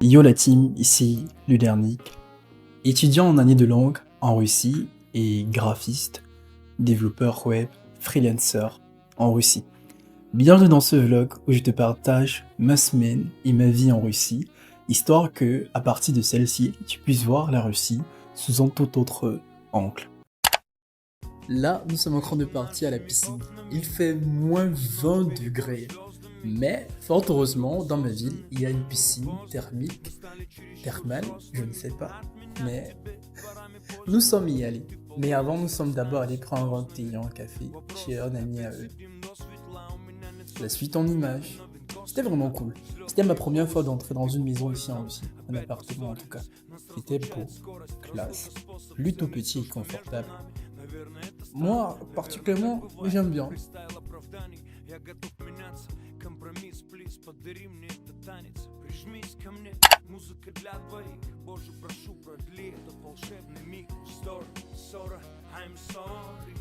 Yo la team, ici Ludernik, étudiant en année de langue en Russie et graphiste, développeur web, freelancer en Russie. Bienvenue dans ce vlog où je te partage ma semaine et ma vie en Russie, histoire que, à partir de celle-ci, tu puisses voir la Russie sous un tout autre angle. Là, nous sommes en train de partir à la piscine. Il fait moins 20 degrés. Mais, fort heureusement, dans ma ville, il y a une piscine thermale, je ne sais pas. Mais nous sommes y allés. Mais avant, nous sommes d'abord allés prendre un thé et un café chez un ami à eux. La suite en images. C'était vraiment cool. C'était ma première fois d'entrer dans une maison ici en Russie. Un appartement en tout cas. C'était beau, classe, plutôt petit et confortable. Moi, particulièrement, j'aime bien.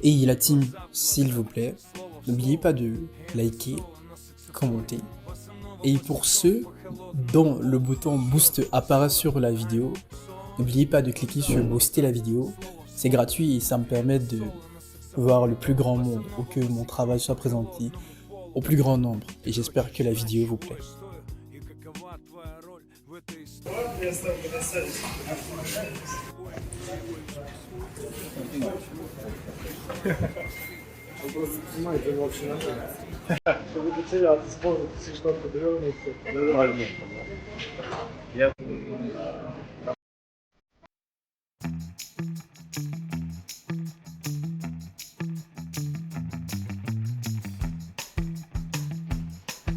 Et la team, s'il vous plaît, n'oubliez pas de liker, commenter. Et pour ceux dont le bouton boost apparaît sur la vidéo, n'oubliez pas de cliquer sur booster la vidéo. C'est gratuit et ça me permet de voir le plus grand monde ou que mon travail soit présenté au plus grand nombre. Et j'espère que la vidéo vous plaît.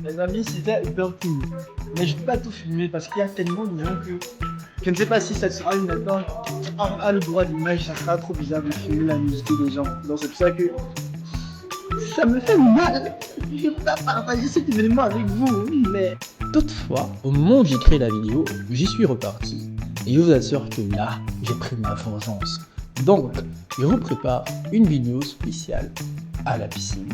Les amis, c'était hyper cool. Mais je ne peux pas tout filmer parce qu'il y a tellement de gens que je ne sais pas si ça sera une attente. Ah, le droit d'image, ça sera trop bizarre de filmer la musique des gens. Donc c'est pour ça que ça me fait mal. Je ne peux pas partager cet événement avec vous, mais Toutefois, au moment où j'ai créé la vidéo, j'y suis reparti. Et je vous assure que là, j'ai pris ma vengeance. Donc, je vous prépare une vidéo spéciale à la piscine.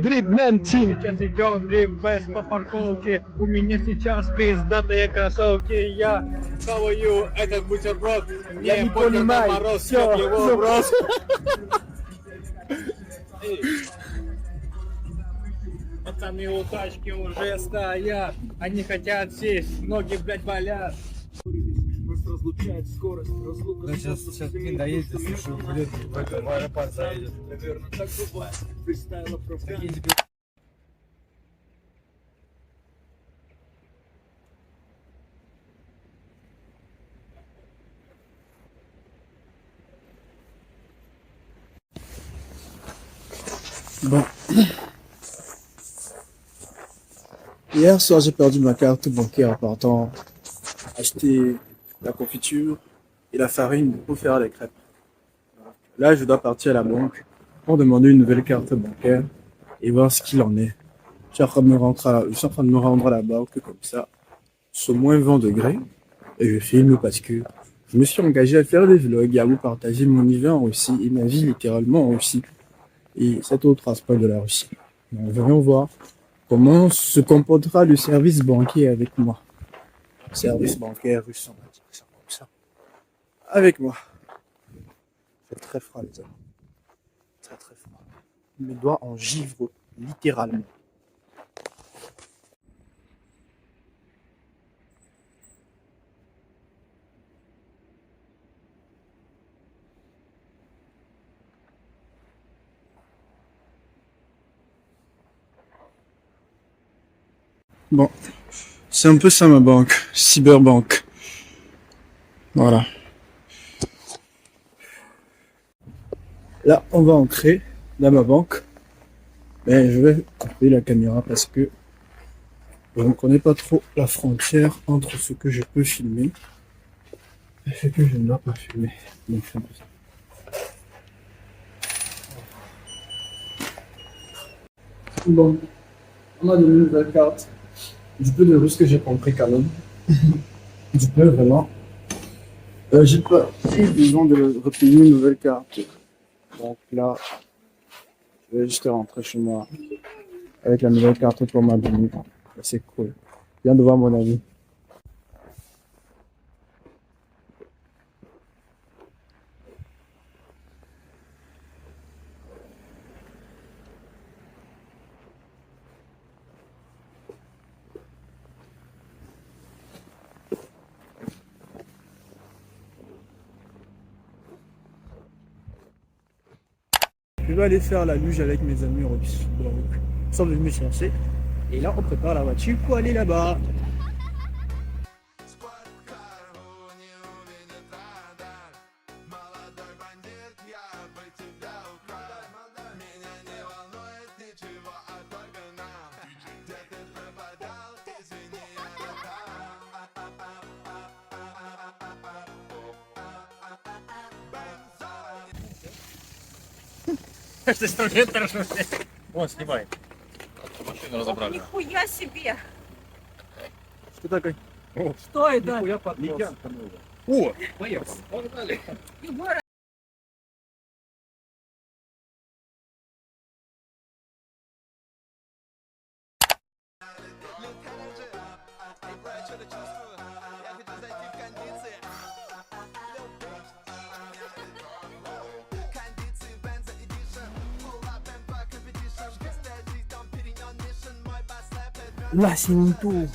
Дрибмен Тим, идем, без по парковке. У меня сейчас пиздатые кроссовки. Я хаваю этот бутерброд. Я не понимаю, мороз, съел его в рот. Пацаны у тачки уже стоят. Они хотят сесть, ноги, блядь, болят. Да сейчас не доедет, слушай, блядь, в этом аэропорт заедет. Наверное, так бывает. Такие тебе... Bon. Hier soir, j'ai perdu ma carte bancaire en partant acheter la confiture et la farine pour faire les crêpes. Là, je dois partir à la banque pour demander une nouvelle carte bancaire et voir ce qu'il en est. Je suis en train de me rendre à la banque comme ça, sous moins 20 degrés, et je filme parce que je me suis engagé à faire des vlogs et à vous partager mon hiver en Russie et ma vie littéralement en Russie. Et cet autre aspect de la Russie. Donc, voyons voir comment se comportera le service bancaire avec moi. Service bancaire russe, on va dire ça comme ça. Avec moi. C'est très froid, les amis. très très fort. Mes doigts en givrent littéralement. Bon, c'est un peu ça ma banque, Cyberbank. Voilà. Là, on va entrer dans ma banque. Mais je vais couper la caméra parce que je ne connais pas trop la frontière entre ce que je peux filmer et ce que je ne dois pas filmer. Donc c'est un peu ça. Bon, on a de nouvelles cartes. Du peu de russe que j'ai compris quand même. Du peu vraiment. J'ai pas eu besoin de repayer une nouvelle carte. Donc là, je vais juste rentrer chez moi avec la nouvelle carte qu'on m'a donnée. C'est cool. Viens de voir mon ami. Je vais aller faire la luge avec mes amis russes. Donc, ils sont venus me chercher. Et là, on prépare la voiture pour aller là-bas. Вон, снимай. Машину разобрали. Нихуя себе! Что такое? Что это? Нихуя поднос. О, поехали. Погнали. Егор, Là, c'est mon tour.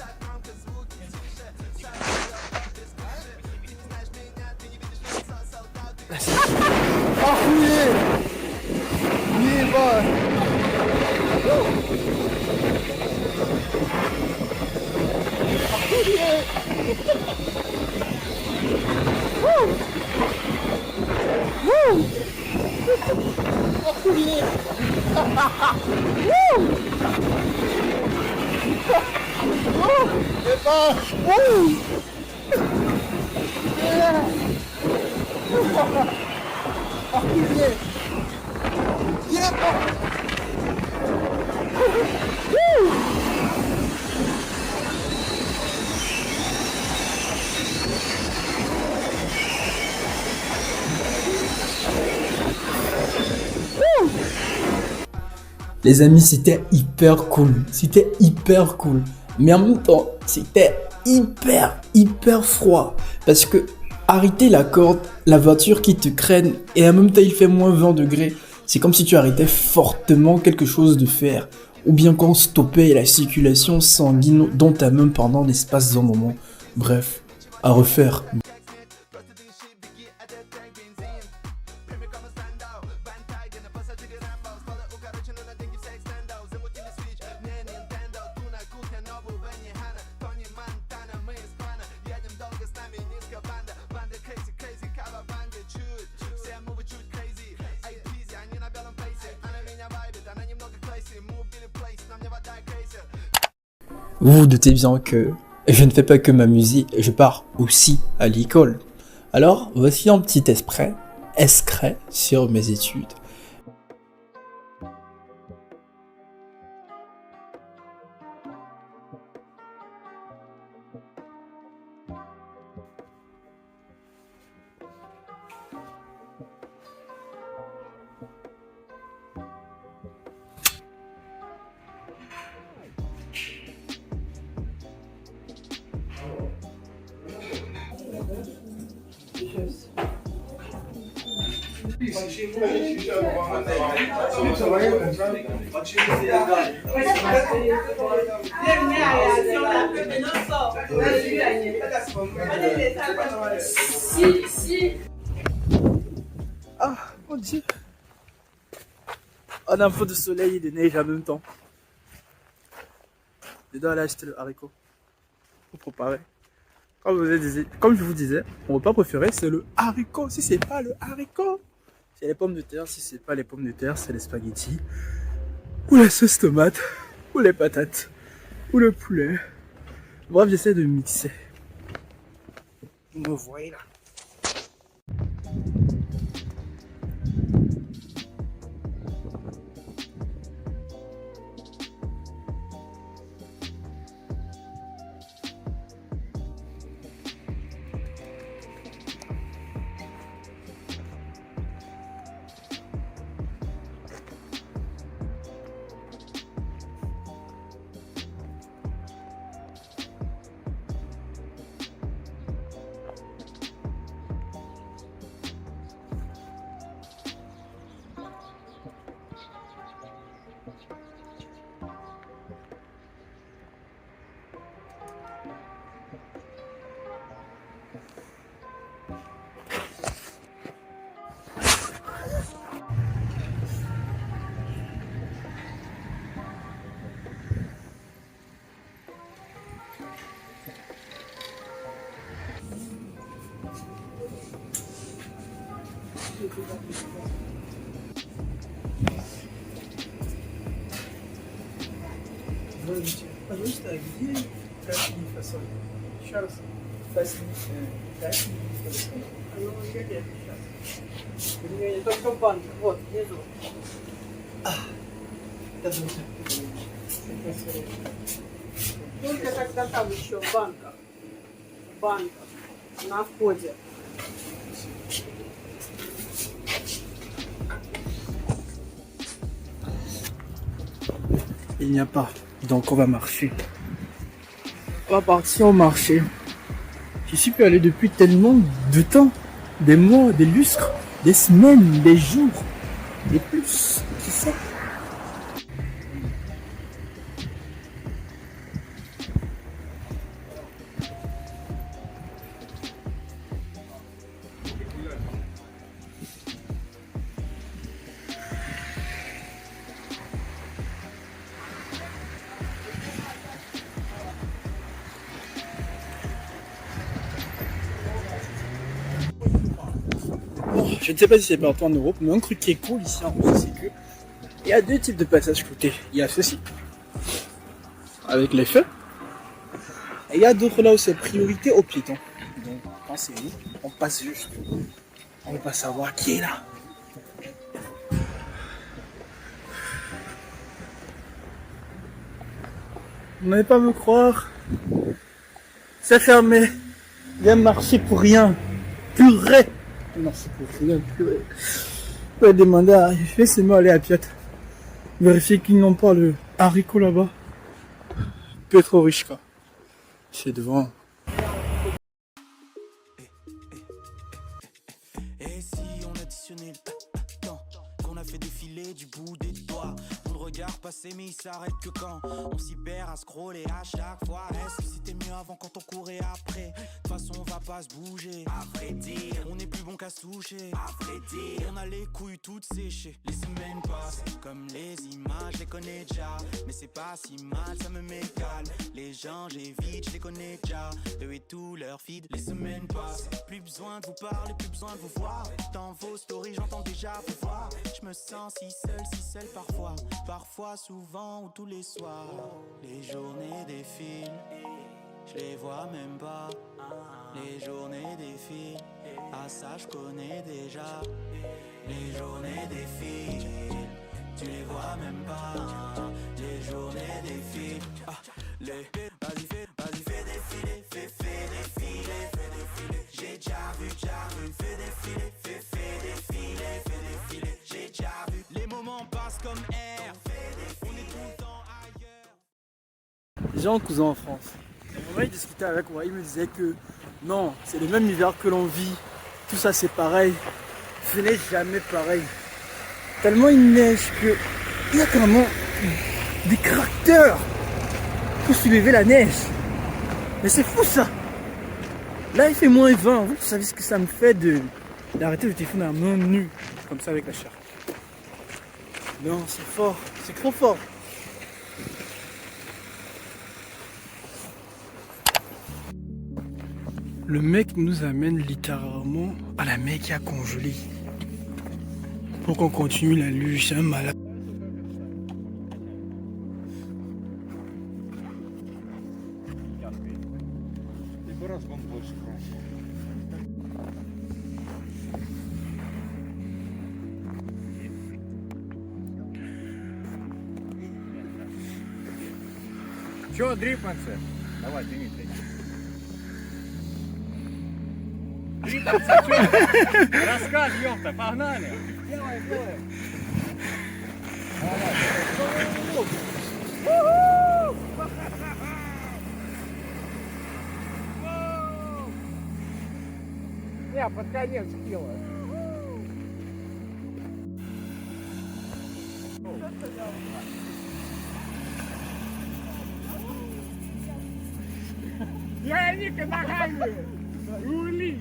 Les amis, c'était hyper cool. C'était hyper cool. Mais en même temps, c'était hyper froid. Parce que arrêter la corde, la voiture qui te craigne, et en même temps il fait moins 20 degrés, c'est comme si tu arrêtais fortement quelque chose de fer. Ou bien qu'on stoppait la circulation sanguine dans ta main pendant l'espace d'un moment. Bref, à refaire. Vous vous doutez bien que je ne fais pas que m'amuser, je pars aussi à l'école. Alors, voici un petit extrait sur mes études. Ah, mon Dieu. On a un peu de soleil et de neige en même temps. Je dois aller acheter le haricot pour préparer. Comme je vous disais, mon repas préféré c'est le haricot. Si c'est pas le haricot, c'est les pommes de terre. Si c'est pas les pommes de terre, c'est les spaghettis, ou la sauce tomate, ou les patates, ou le poulet. Bref, j'essaie de mixer. Vous me voyez là. Только в банке, вот, внизу. Только когда там еще в банках, на входе. Il n'y a pas, donc on va marcher. On va partir au marché. Je suis pu aller depuis tellement de temps, des mois, des lustres, des semaines, des jours, et plus, qui sait. Je ne sais pas si c'est partout en Europe, mais un truc qui est cool ici en Russie, c'est que il y a deux types de passages cloutés. Il y a ceci, avec les feux, et il y a d'autres là où c'est priorité aux piétons. Donc quand c'est nous, on passe juste. On ne veut pas savoir qui est là. Vous n'allez pas me croire. C'est fermé. Viens marcher pour rien. Purée. Non, c'est pour rien, purée. Je vais demander à... Je vais seulement aller à Piat. Vérifier qu'ils n'ont pas le haricot là-bas. Petrorichka. C'est devant. Et si on additionnait le temps qu'on a fait défiler du bout des doigts, on le regarde passer mais il s'arrête que quand on s'y perd à scroller à chaque fois. Est-ce que c'était mieux avant quand on courait après? De toute façon on va pas se bouger. À vrai dire, on est plus bon qu'à se toucher. À vrai dire, on a les couilles toutes séchées. Les semaines passent comme les images, je les connais déjà. Mais c'est pas si mal, ça me m'égale. Les gens j'évite, je les connais déjà. Eux et tout leur feed, les semaines passent. Plus besoin de vous parler, plus besoin de vous voir. Dans vos stories j'entends déjà vous voir. Je me sens si seul parfois. Parfois, souvent ou tous les soirs. Les journées défilent, je les vois même pas. Les journées défilent, ah ça je connais déjà. Les journées défilent, tu les vois même pas. Les journées défilent, ah, vas-y fais défiler, fais défiler. J'ai déjà vu, fais défiler, fais défiler. J'ai déjà vu, les moments passent comme air. On est tout le temps ailleurs. J'ai un cousin en France. Et mon mec discutait avec moi, il me disait que non, c'est le même hiver que l'on vit. Tout ça c'est pareil. ce n'est jamais pareil. Tellement il neige que il y a carrément des tracteurs pour soulever la neige. Mais c'est fou ça. Là il fait moins 20. Vous savez ce que ça me fait d'arrêter le téléphone à main nue comme ça avec la charge. Non, c'est fort, c'est trop fort. Le mec nous amène littéralement à la mer qui a congelé. Pour qu'on continue la luge, c'est un malade. Чё, дрипанцы? Давай, Дмитрий. Дрипанцы, чё? Рассказ, ёпта, погнали. Делай, делай. Я под конец делаю. Я Ника ногами! Рули!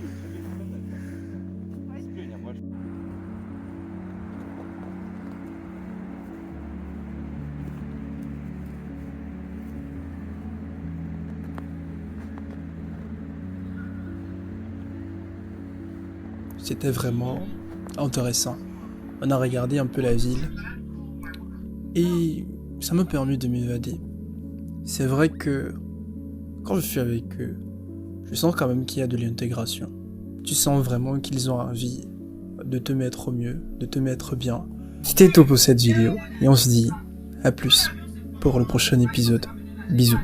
C'était vraiment intéressant. On a regardé un peu la ville et ça m'a permis de m'évader. C'est vrai que quand je suis avec eux, je sens quand même qu'il y a de l'intégration. Tu sens vraiment qu'ils ont envie de te mettre au mieux, de te mettre bien. C'était tout pour cette vidéo et on se dit à plus pour le prochain épisode. Bisous.